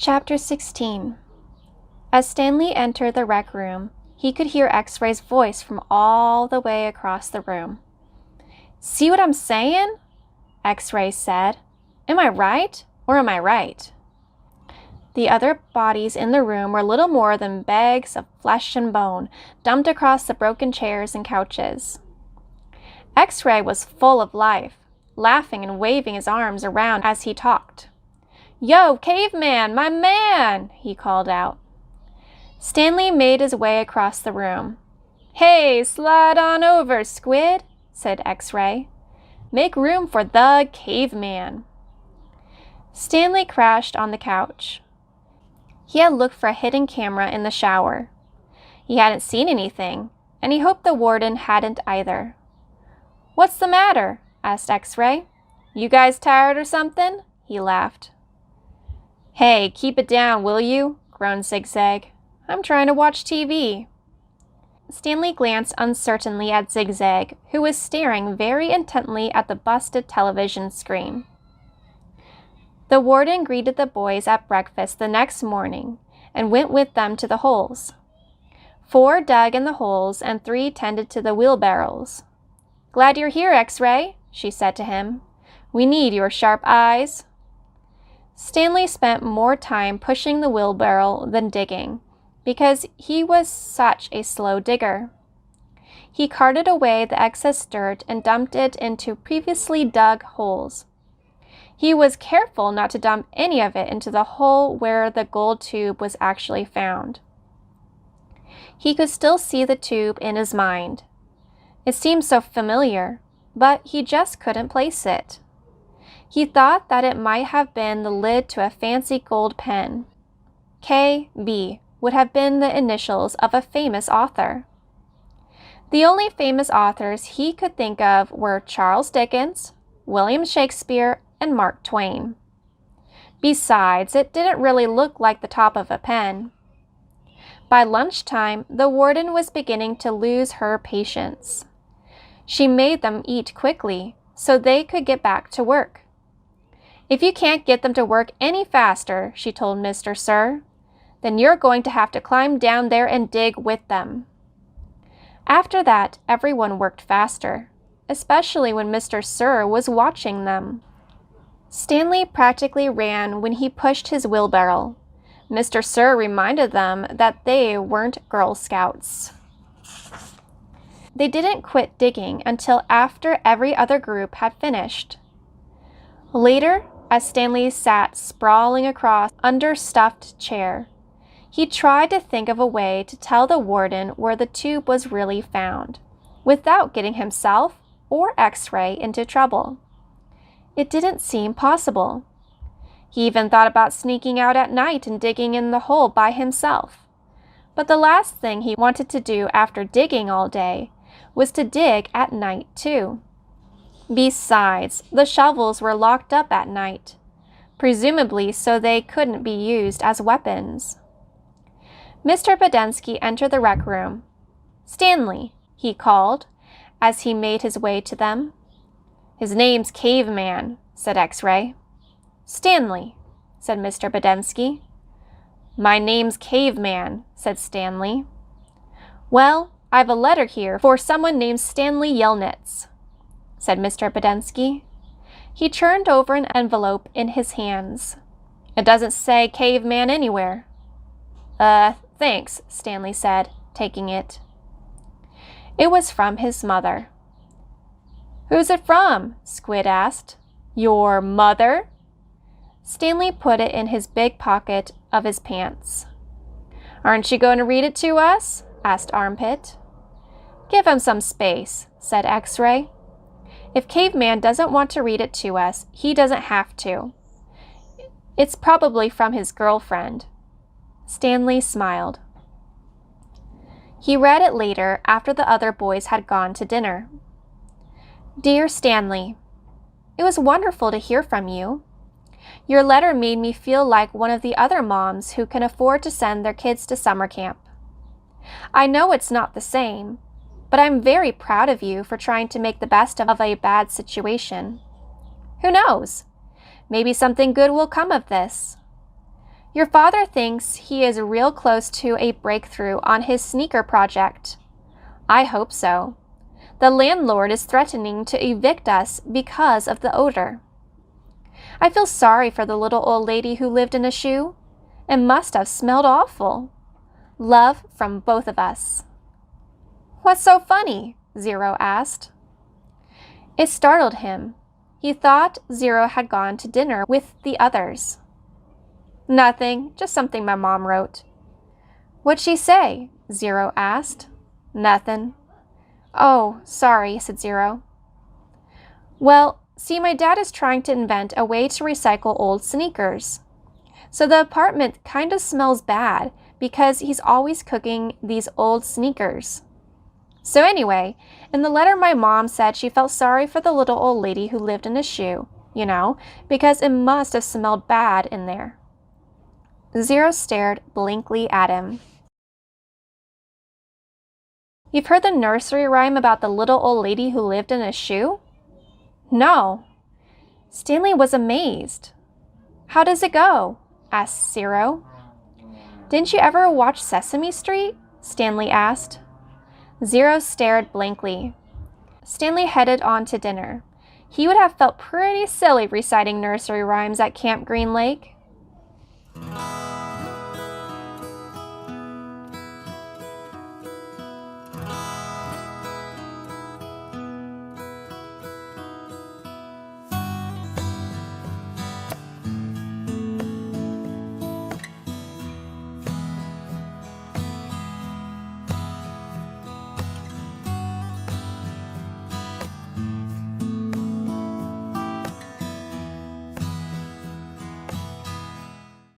Chapter 16. As Stanley entered the rec room, he could hear X-Ray's voice from all the way across the room. "See what I'm saying?" X-Ray said. "Am I right, or am I right?" The other bodies in the room were little more than bags of flesh and bone dumped across the broken chairs and couches. X-Ray was full of life, laughing and waving his arms around as he talked. "Yo, caveman, my man!" he called out. Stanley made his way across the room. "Hey, slide on over, Squid," said X-Ray. "Make room for the caveman." Stanley crashed on the couch. He had looked for a hidden camera in the shower. He hadn't seen anything, and he hoped the warden hadn't either. "What's the matter?" asked X-Ray. "You guys tired or something?" He laughed. "Hey, keep it down, will you?" groaned Zigzag. "I'm trying to watch TV." Stanley glanced uncertainly at Zigzag, who was staring very intently at the busted television screen. The warden greeted the boys at breakfast the next morning and went with them to the holes. 4 dug in the holes and 3 tended to the wheelbarrows. "Glad you're here, X-Ray," she said to him. "We need your sharp eyes." Stanley spent more time pushing the wheelbarrow than digging, because he was such a slow digger. He carted away the excess dirt and dumped it into previously dug holes. He was careful not to dump any of it into the hole where the gold tube was actually found. He could still see the tube in his mind. It seemed so familiar, but he just couldn't place it. He thought that it might have been the lid to a fancy gold pen. K.B. would have been the initials of a famous author. The only famous authors he could think of were Charles Dickens, William Shakespeare, and Mark Twain. Besides, it didn't really look like the top of a pen. By lunchtime, the warden was beginning to lose her patience. She made them eat quickly so they could get back to work. "If you can't get them to work any faster," she told Mr. Sir, "then you're going to have to climb down there and dig with them." After that, everyone worked faster, especially when Mr. Sir was watching them. Stanley practically ran when he pushed his wheelbarrow. Mr. Sir reminded them that they weren't Girl Scouts. They didn't quit digging until after every other group had finished. Later, as Stanley sat sprawling across under stuffed chair, he tried to think of a way to tell the warden where the tube was really found, without getting himself or X-Ray into trouble. It didn't seem possible. He even thought about sneaking out at night and digging in the hole by himself. But the last thing he wanted to do after digging all day was to dig at night too. Besides, the shovels were locked up at night, presumably so they couldn't be used as weapons. Mr. Podensky entered the rec room. "Stanley," he called, as he made his way to them. "His name's Caveman," said X-Ray. "Stanley," said Mr. Podensky. "My name's Caveman," said Stanley. "Well, I've a letter here for someone named Stanley Yelnats," said Mr. Podensky. He turned over an envelope in his hands. "It doesn't say Caveman anywhere." Thanks," Stanley said, taking it. It was from his mother. "Who's it from?" Squid asked. "Your mother?" Stanley put it in his big pocket of his pants. "Aren't you going to read it to us?" asked Armpit. "Give him some space," said X-Ray. "If Caveman doesn't want to read it to us, he doesn't have to. It's probably from his girlfriend." Stanley smiled. He read it later after the other boys had gone to dinner. "Dear Stanley, it was wonderful to hear from you. Your letter made me feel like one of the other moms who can afford to send their kids to summer camp. I know it's not the same, but I'm very proud of you for trying to make the best of a bad situation. Who knows? Maybe something good will come of this. Your father thinks he is real close to a breakthrough on his sneaker project. I hope so. The landlord is threatening to evict us because of the odor. I feel sorry for the little old lady who lived in a shoe. It must have smelled awful. Love from both of us. What's so funny? Zero asked. It startled him. He thought Zero had gone to dinner with the others. Nothing, just something my mom wrote. What'd she say? Zero asked. Nothing. Oh, sorry, said Zero. Well, see, my dad is trying to invent a way to recycle old sneakers. So the apartment kind of smells bad because he's always cooking these old sneakers. So anyway, in the letter my mom said she felt sorry for the little old lady who lived in a shoe, because it must have smelled bad in there. Zero stared blankly at him. You've heard the nursery rhyme about the little old lady who lived in a shoe? No. Stanley was amazed. How does it go? Asked Zero. Didn't you ever watch Sesame Street? Stanley asked. Zero stared blankly. Stanley headed on to dinner. He would have felt pretty silly reciting nursery rhymes at Camp Green Lake.